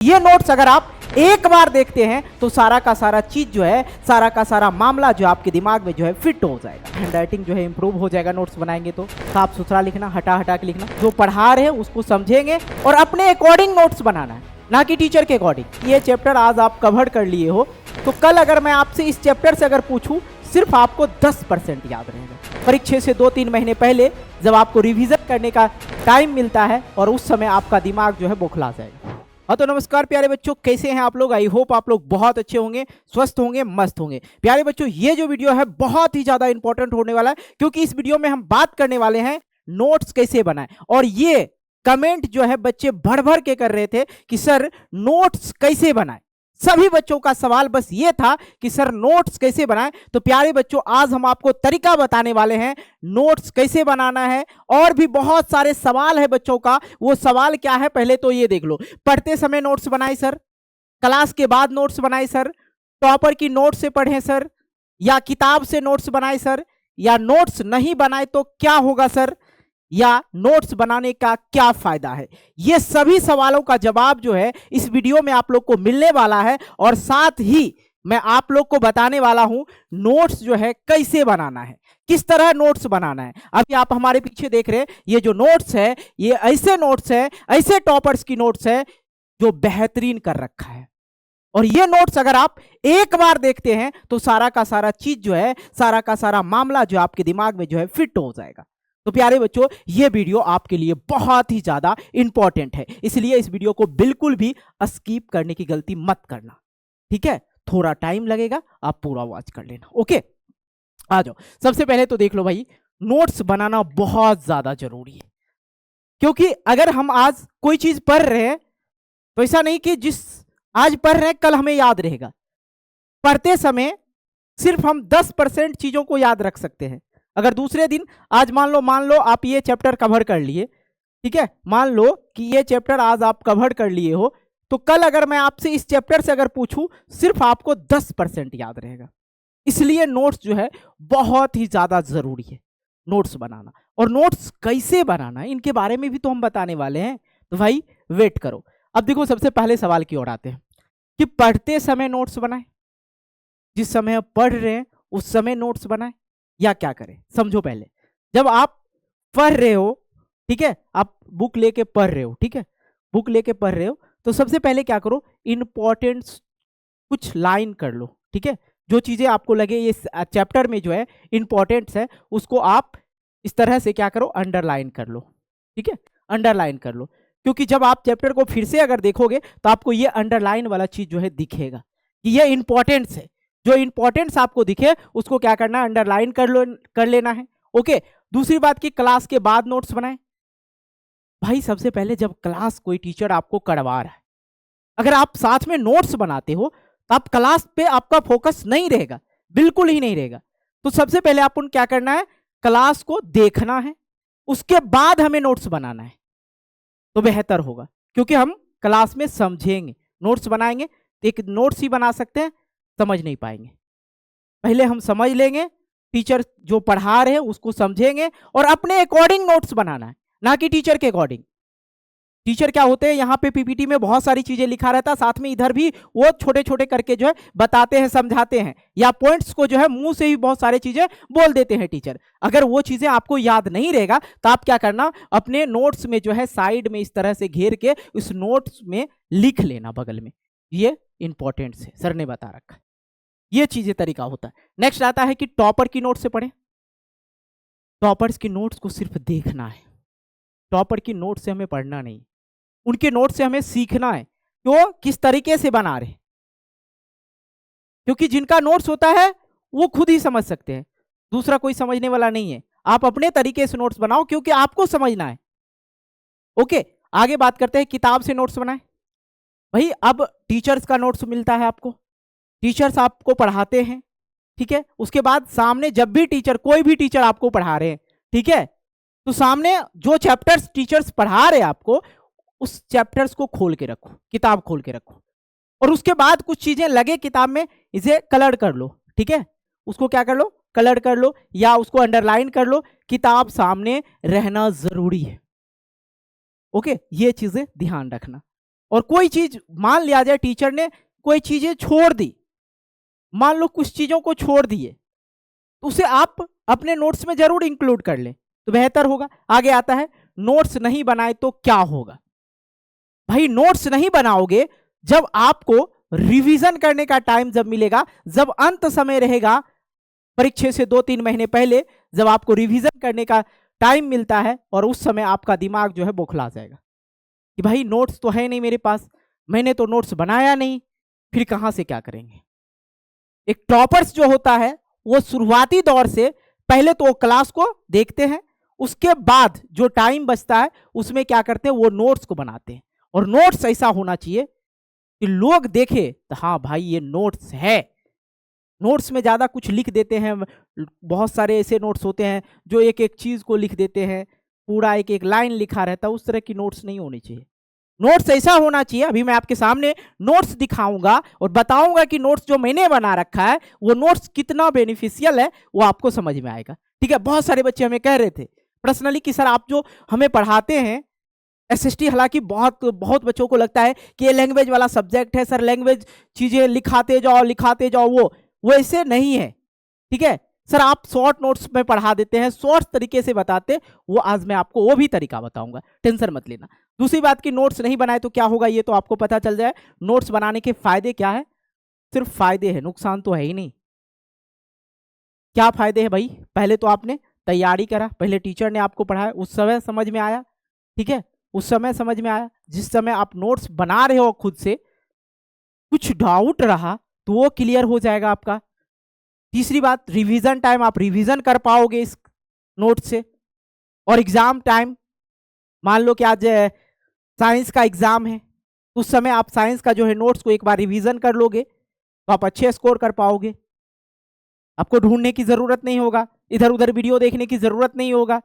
ये नोट्स अगर आप एक बार देखते हैं तो सारा का सारा चीज जो है, सारा का सारा मामला जो आपके दिमाग में जो है फिट हो जाएगा। हैंड राइटिंग जो है इंप्रूव हो जाएगा नोट्स बनाएंगे तो। साफ सुथरा लिखना, हटा हटा के लिखना, जो पढ़ा रहे हैं उसको समझेंगे और अपने अकॉर्डिंग नोट्स बनाना है, ना कि टीचर के अकॉर्डिंग। ये चैप्टर आज आप कवर कर लिए हो तो कल अगर मैं आपसे इस चैप्टर से अगर पूछूं, सिर्फ आपको 10% याद रहेगा। परीक्षा से 2-3 महीने पहले जब आपको रिवीजन करने का टाइम मिलता है और उस समय आपका दिमाग जो है बौखला जाएगा। हाँ तो नमस्कार प्यारे बच्चों, कैसे हैं आप लोग? आई होप आप लोग बहुत अच्छे होंगे, स्वस्थ होंगे, मस्त होंगे। प्यारे बच्चों, ये जो वीडियो है बहुत ही ज्यादा इंपॉर्टेंट होने वाला है, क्योंकि इस वीडियो में हम बात करने वाले हैं नोट्स कैसे बनाएं। और ये कमेंट जो है बच्चे भर भर के कर रहे थे कि सर नोट्स कैसे बनाएं। सभी बच्चों का सवाल बस ये था कि सर नोट्स कैसे बनाएं। तो प्यारे बच्चों, आज हम आपको तरीका बताने वाले हैं नोट्स कैसे बनाना है। और भी बहुत सारे सवाल है बच्चों का। वो सवाल क्या है पहले तो ये देख लो। पढ़ते समय नोट्स बनाए सर, क्लास के बाद नोट्स बनाए सर, टॉपर की नोट से पढ़े सर, या किताब से नोट्स बनाए सर, या नोट्स नहीं बनाए तो क्या होगा सर, या नोट्स बनाने का क्या फायदा है। ये सभी सवालों का जवाब जो है इस वीडियो में आप लोग को मिलने वाला है। और साथ ही मैं आप लोग को बताने वाला हूं नोट्स जो है कैसे बनाना है, किस तरह नोट्स बनाना है। अभी आप हमारे पीछे देख रहे हैं, ये जो नोट्स है ये ऐसे नोट्स है, ऐसे टॉपर्स की नोट्स है जो बेहतरीन कर रखा है। और ये नोट्स अगर आप एक बार देखते हैं तो सारा का सारा चीज जो है, सारा का सारा मामला जो आपके दिमाग में जो है फिट हो जाएगा। तो प्यारे बच्चों, ये वीडियो आपके लिए बहुत ही ज्यादा इंपॉर्टेंट है, इसलिए इस वीडियो को बिल्कुल भी स्किप करने की गलती मत करना, ठीक है? थोड़ा टाइम लगेगा, आप पूरा वॉच कर लेना। ओके, आ जाओ। सबसे पहले तो देख लो भाई, नोट्स बनाना बहुत ज्यादा जरूरी है। क्योंकि अगर हम आज कोई चीज पढ़ रहे हैं तो ऐसा नहीं कि जिस आज पढ़ रहे हैं कल हमें याद रहेगा। पढ़ते समय सिर्फ हम 10% चीजों को याद रख सकते हैं। अगर दूसरे दिन आज मान लो आप ये चैप्टर कवर कर लिए, ठीक है, मान लो कि ये चैप्टर आज आप कवर कर लिए हो तो कल अगर मैं आपसे इस चैप्टर से अगर पूछूं, सिर्फ आपको 10% याद रहेगा। इसलिए नोट्स जो है बहुत ही ज्यादा जरूरी है नोट्स बनाना। और नोट्स कैसे बनाना है इनके बारे में भी तो हम बताने वाले हैं, तो भाई वेट करो। अब देखो, सबसे पहले सवाल की ओर आते हैं कि पढ़ते समय नोट्स बनाए, जिस समय आप पढ़ रहे हैं उस समय नोट्स बनाए, या क्या करें? समझो पहले, जब आप पढ़ रहे हो, ठीक है, आप बुक लेके पढ़ रहे हो, ठीक है, बुक लेके पढ़ रहे हो तो सबसे पहले क्या करो, इंपॉर्टेंट कुछ लाइन कर लो, ठीक है। जो चीजें आपको लगे ये चैप्टर में जो है इंपॉर्टेंट है, उसको आप इस तरह से क्या करो, अंडरलाइन कर लो, ठीक है, अंडरलाइन कर लो। क्योंकि जब आप चैप्टर को फिर से अगर देखोगे तो आपको ये अंडरलाइन वाला चीज जो है दिखेगा कि ये इंपॉर्टेंस है। जो इंपॉर्टेंस आपको दिखे उसको क्या करना है, अंडरलाइन कर लेना है। ओके, दूसरी बात की क्लास के बाद नोट्स बनाएं। भाई सबसे पहले जब क्लास कोई टीचर आपको करवा रहा है, अगर आप साथ में नोट्स बनाते हो तो आप क्लास पे आपका फोकस नहीं रहेगा, बिल्कुल ही नहीं रहेगा। तो सबसे पहले आपको क्या करना है, क्लास को देखना है, उसके बाद हमें नोट्स बनाना है तो बेहतर होगा। क्योंकि हम क्लास में समझेंगे, नोट्स बनाएंगे तो एक नोट्स ही बना सकते हैं, समझ नहीं पाएंगे। पहले हम समझ लेंगे, टीचर जो पढ़ा रहे हैं उसको समझेंगे और अपने अकॉर्डिंग नोट्स बनाना है, ना कि टीचर के अकॉर्डिंग। टीचर क्या होते हैं, यहाँ पे पीपीटी में बहुत सारी चीजें लिखा रहता है, साथ में इधर भी वो छोटे छोटे करके जो है बताते हैं, समझाते हैं, या पॉइंट्स को जो है मुंह से ही बहुत सारी चीजें बोल देते हैं टीचर। अगर वो चीजें आपको याद नहीं रहेगा तो आप क्या करना, अपने नोट्स में जो है साइड में इस तरह से घेर के उस नोट्स में लिख लेना बगल में, ये इंपॉर्टेंट है, सर ने बता रखा है। ये चीजें तरीका होता है। नेक्स्ट आता है कि टॉपर की नोट से पढ़ें। टॉपर्स की नोट्स को सिर्फ देखना है, टॉपर की नोट से हमें पढ़ना नहीं, उनके नोट से हमें सीखना है क्यों, किस तरीके से बना रहे। क्योंकि जिनका नोट्स होता है वो खुद ही समझ सकते हैं, दूसरा कोई समझने वाला नहीं है। आप अपने तरीके से नोट्स बनाओ क्योंकि आपको समझना है। ओके, आगे बात करते हैं, किताब से नोट्स बनाएं। भाई अब टीचर्स का नोट्स मिलता है आपको, टीचर्स आपको पढ़ाते हैं, ठीक है, उसके बाद सामने जब भी टीचर, कोई भी टीचर आपको पढ़ा रहे हैं, ठीक है, तो सामने जो चैप्टर्स टीचर्स पढ़ा रहे हैं आपको, उस चैप्टर्स को खोल के रखो, किताब खोल के रखो, और उसके बाद कुछ चीजें लगे किताब में, इसे कलर कर लो, ठीक है, उसको क्या कर लो, कलर कर लो, या उसको अंडरलाइन कर लो। किताब सामने रहना जरूरी है। ओके, ये चीजें ध्यान रखना। और कोई चीज मान लिया जाए टीचर ने कोई चीजें छोड़ दी, मान लो कुछ चीजों को छोड़ दिए, तो उसे आप अपने नोट्स में जरूर इंक्लूड कर लें तो बेहतर होगा। आगे आता है नोट्स नहीं बनाए तो क्या होगा। भाई नोट्स नहीं बनाओगे, जब आपको रिवीजन करने का टाइम जब मिलेगा, जब अंत समय रहेगा परीक्षा से 2-3 महीने पहले, जब आपको रिवीजन करने का टाइम मिलता है और उस समय आपका दिमाग जो है बौखला जाएगा कि भाई नोट्स तो है नहीं मेरे पास, मैंने तो नोट्स बनाया नहीं, फिर कहां से क्या करेंगे। एक टॉपर्स जो होता है वो शुरुआती दौर से पहले तो वो क्लास को देखते हैं, उसके बाद जो टाइम बचता है उसमें क्या करते हैं, वो नोट्स को बनाते हैं। और नोट्स ऐसा होना चाहिए कि लोग देखे तो हाँ भाई ये नोट्स है। नोट्स में ज़्यादा कुछ लिख देते हैं, बहुत सारे ऐसे नोट्स होते हैं जो एक एक चीज़ को लिख देते हैं, पूरा एक एक लाइन लिखा रहता है, उस तरह की नोट्स नहीं होनी चाहिए। नोट्स ऐसा होना चाहिए, अभी मैं आपके सामने नोट्स दिखाऊंगा और बताऊंगा कि नोट्स जो मैंने बना रखा है वो नोट्स कितना बेनिफिशियल है, वो आपको समझ में आएगा। ठीक है, बहुत सारे बच्चे हमें कह रहे थे पर्सनली कि सर आप जो हमें पढ़ाते हैं एसएसटी, हालांकि बहुत बहुत बच्चों को लगता है कि ये लैंग्वेज वाला सब्जेक्ट है सर, लैंग्वेज चीजें लिखाते जाओ, वो ऐसे नहीं है। ठीक है सर, आप शॉर्ट नोट्स में पढ़ा देते हैं, शॉर्ट तरीके से बताते, वो आज मैं आपको वो भी तरीका बताऊंगा, टेंशन मत लेना। दूसरी बात कि नोट्स नहीं बनाए तो क्या होगा, ये तो आपको पता चल जाए। नोट्स बनाने के फायदे क्या है, सिर्फ फायदे हैं, नुकसान तो है ही नहीं। क्या फायदे हैं भाई, पहले तो आपने तैयारी करा, पहले टीचर ने आपको पढ़ाया, उस समय समझ में आया। ठीक है, उस समय समझ में आया। जिस समय आप नोट्स बना रहे हो खुद से, कुछ डाउट रहा तो वो क्लियर हो जाएगा आपका। तीसरी बात, रिवीजन टाइम, आप रिवीजन कर पाओगे इस नोट से। और एग्जाम टाइम, मान लो कि आज साइंस का एग्जाम है, उस समय आप साइंस का जो है नोट्स को एक बार रिवीजन कर लोगे तो आप अच्छे स्कोर कर पाओगे, आपको ढूंढने की जरूरत नहीं होगा, इधर उधर वीडियो देखने की जरूरत नहीं होगा।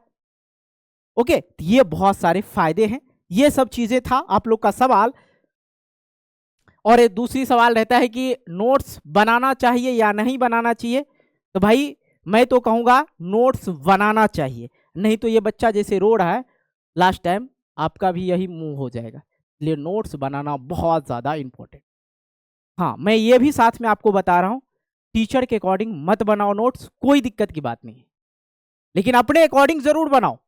ओके, ये बहुत सारे फायदे हैं। ये सब चीजें था आप लोग का सवाल। और एक दूसरी सवाल रहता है कि नोट्स बनाना चाहिए या नहीं बनाना चाहिए। तो भाई मैं तो कहूंगा नोट्स बनाना चाहिए, नहीं तो ये बच्चा जैसे रो रहा है लास्ट टाइम, आपका भी यही मुंह हो जाएगा। इसलिए नोट्स बनाना बहुत ज्यादा इंपॉर्टेंट। हाँ, मैं ये भी साथ में आपको बता रहा हूं, टीचर के अकॉर्डिंग मत बनाओ नोट्स, कोई दिक्कत की बात नहीं है, लेकिन अपने अकॉर्डिंग जरूर बनाओ।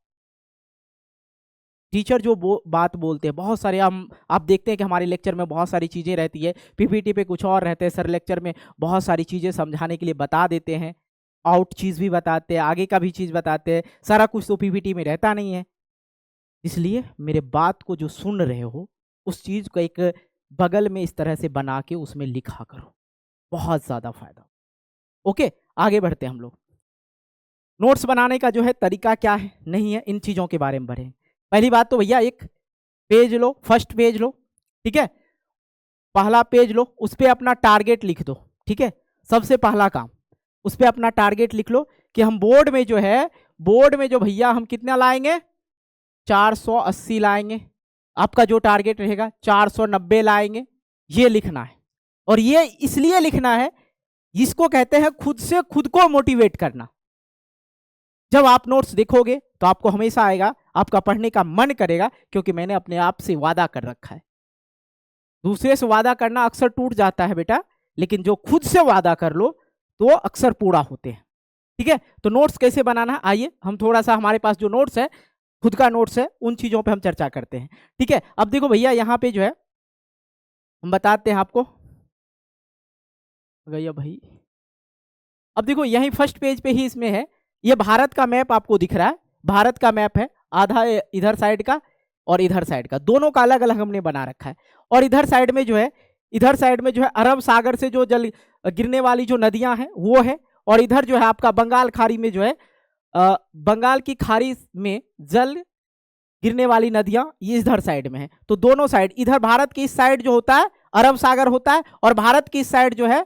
टीचर जो बात बोलते हैं, बहुत सारे आप देखते हैं कि हमारे लेक्चर में बहुत सारी चीज़ें रहती है, पीपीटी पे कुछ और रहते हैं, सर लेक्चर में बहुत सारी चीज़ें समझाने के लिए बता देते हैं, आउट चीज़ भी बताते हैं, आगे का भी चीज़ बताते हैं, सारा कुछ तो पीपीटी में रहता नहीं है। इसलिए मेरे बात को जो सुन रहे हो उस चीज़ को एक बगल में इस तरह से बना के उसमें लिखा करो, बहुत ज़्यादा फायदा। ओके, आगे बढ़ते हैं हम लोग। नोट्स बनाने का जो है तरीका क्या है नहीं है, इन चीज़ों के बारे में बढ़े। पहली बात तो भैया एक पेज लो, फर्स्ट पेज लो, ठीक है, पहला पेज लो, उस पर अपना टारगेट लिख दो। ठीक है, सबसे पहला काम उस पर अपना टारगेट लिख लो कि हम बोर्ड में जो है, बोर्ड में जो भैया हम कितना लाएंगे, 480 लाएंगे। आपका जो टारगेट रहेगा 490 लाएंगे, ये लिखना है। और ये इसलिए लिखना है, जिसको कहते हैं खुद से खुद को मोटिवेट करना। जब आप नोट्स देखोगे तो आपको हमेशा आएगा, आपका पढ़ने का मन करेगा, क्योंकि मैंने अपने आप से वादा कर रखा है। दूसरे से वादा करना अक्सर टूट जाता है बेटा, लेकिन जो खुद से वादा कर लो तो अक्सर पूरा होते हैं। ठीक है, तो नोट्स कैसे बनाना है, आइए हम थोड़ा सा, हमारे पास जो नोट्स है, खुद का नोट्स है, उन चीजों पे हम चर्चा करते हैं। ठीक है, अब देखो भैया यहाँ पे जो है हम बताते हैं आपको, भैया भाई अब देखो यही फर्स्ट पेज पे ही इसमें है, ये भारत का मैप आपको दिख रहा है, भारत का मैप है, आधा इधर साइड का और इधर साइड का, दोनों का अलग अलग हमने बना रखा है। और इधर साइड में जो है, इधर साइड में जो है अरब सागर से जो जल गिरने वाली जो नदियां हैं वो है, और इधर जो है आपका बंगाल खाड़ी में जो है, बंगाल की खाड़ी में जल गिरने वाली नदियां ये इधर साइड में है। तो दोनों साइड, इधर भारत की इस साइड जो होता है अरब सागर होता है, और भारत की इस साइड जो है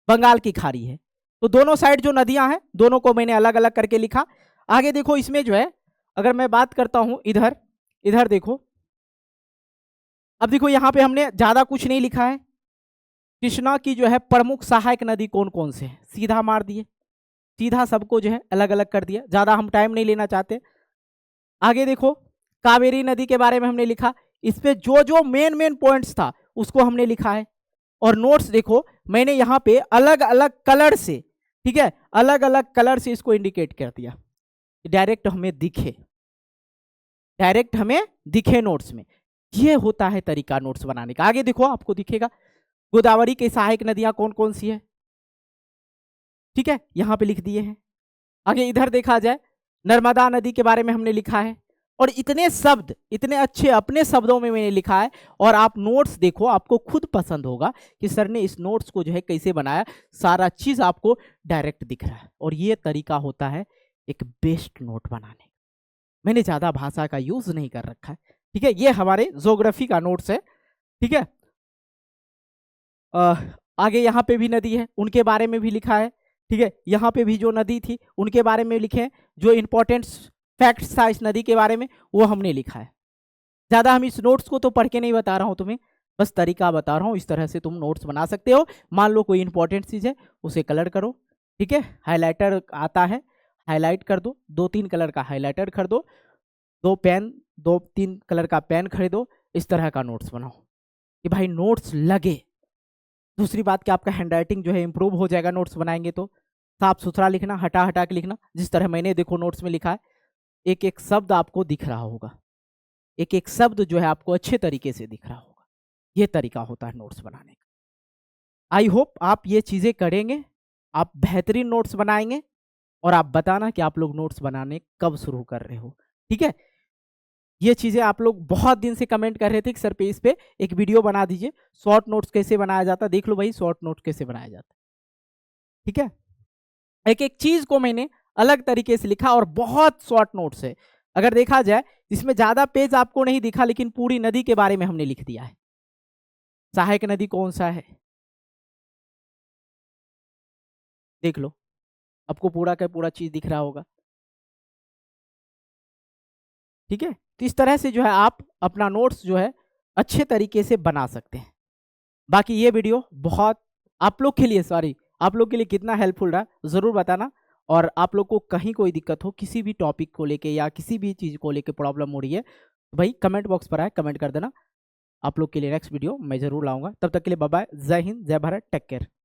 बंगाल की खाड़ी है। तो दोनों साइड जो नदियां हैं, दोनों को मैंने अलग अलग करके लिखा। आगे देखो इसमें जो है, अगर मैं बात करता हूं इधर, इधर देखो, अब देखो यहां पे हमने ज्यादा कुछ नहीं लिखा है। कृष्णा की जो है प्रमुख सहायक नदी कौन कौन से है, सीधा मार दिए, सीधा सबको जो है अलग अलग कर दिया, ज्यादा हम टाइम नहीं लेना चाहते। आगे देखो कावेरी नदी के बारे में हमने लिखा, इस पे जो जो मेन पॉइंट्स था उसको हमने लिखा है। और नोट्स देखो मैंने यहाँ पे अलग अलग कलर से, ठीक है, अलग अलग कलर से इसको इंडिकेट कर दिया, डायरेक्ट हमें दिखे नोट्स में। ये होता है तरीका नोट्स बनाने का। आगे देखो आपको दिखेगा गोदावरी की सहायक नदियां कौन कौन सी है, ठीक है, यहां पे लिख दिए हैं। आगे इधर देखा जाए नर्मदा नदी के बारे में हमने लिखा है। और इतने शब्द, इतने अच्छे अपने शब्दों में मैंने लिखा है। और आप नोट्स देखो, आपको खुद पसंद होगा कि सर ने इस नोट्स को जो है कैसे बनाया, सारा चीज आपको डायरेक्ट दिख रहा है। और ये तरीका होता है एक बेस्ट नोट बनाने। मैंने ज्यादा भाषा का यूज नहीं कर रखा है, ठीक है। ये हमारे ज्योग्राफी का नोट्स है, ठीक है। आगे यहाँ पे भी नदी है, उनके बारे में भी लिखा है, ठीक है। यहाँ पे भी जो नदी थी उनके बारे में लिखे हैं, जो इंपॉर्टेंट फैक्ट्स था इस नदी के बारे में वो हमने लिखा है। ज्यादा हम इस नोट्स को तो पढ़ के नहीं बता रहा हूँ तुम्हें, बस तरीका बता रहा हूँ, इस तरह से तुम नोट्स बना सकते हो। मान लो कोई इंपॉर्टेंट चीज है उसे कलर करो, ठीक है, हाईलाइटर आता है हाईलाइट कर दो, 2-3 कलर का हाईलाइटर खरीदो, 2-3 कलर का पेन खरीदो, इस तरह का नोट्स बनाओ कि भाई नोट्स लगे। दूसरी बात कि आपका हैंडराइटिंग जो है इंप्रूव हो जाएगा नोट्स बनाएंगे तो। साफ सुथरा लिखना, हटा हटा के लिखना, जिस तरह मैंने देखो नोट्स में लिखा है, एक एक शब्द आपको दिख रहा होगा, एक एक शब्द जो है आपको अच्छे तरीके से दिख रहा होगा। ये तरीका होता है नोट्स बनाने का। आई होप आप ये चीजें करेंगे, आप बेहतरीन नोट्स बनाएंगे। और आप बताना कि आप लोग नोट्स बनाने कब शुरू कर रहे हो, ठीक है। ये चीजें आप लोग बहुत दिन से कमेंट कर रहे थे कि सर पे इस पे एक वीडियो बना दीजिए, शॉर्ट नोट्स कैसे बनाया जाता। देख लो भाई शॉर्ट नोट्स कैसे बनाया जाता, ठीक है। एक एक चीज को मैंने अलग तरीके से लिखा और बहुत शॉर्ट नोट्स है। अगर देखा जाए इसमें ज्यादा पेज आपको नहीं दिखा, लेकिन पूरी नदी के बारे में हमने लिख दिया है। सहायक नदी कौन सा है देख लो, आपको पूरा का पूरा चीज दिख रहा होगा, ठीक है। तो इस तरह से जो है आप अपना नोट्स जो है अच्छे तरीके से बना सकते हैं। बाकी ये वीडियो बहुत आप लोग के लिए, सॉरी, आप लोग के लिए कितना हेल्पफुल रहा ज़रूर बताना। और आप लोग को कहीं कोई दिक्कत हो किसी भी टॉपिक को लेके या किसी भी चीज़ को लेके प्रॉब्लम हो रही है तो भाई कमेंट बॉक्स पर आए, कमेंट कर देना। आप लोग के लिए नेक्स्ट वीडियो मैं ज़रूर लाऊंगा। तब तक के लिए बाय बाय, जय हिंद, जय भारत, टेक केयर।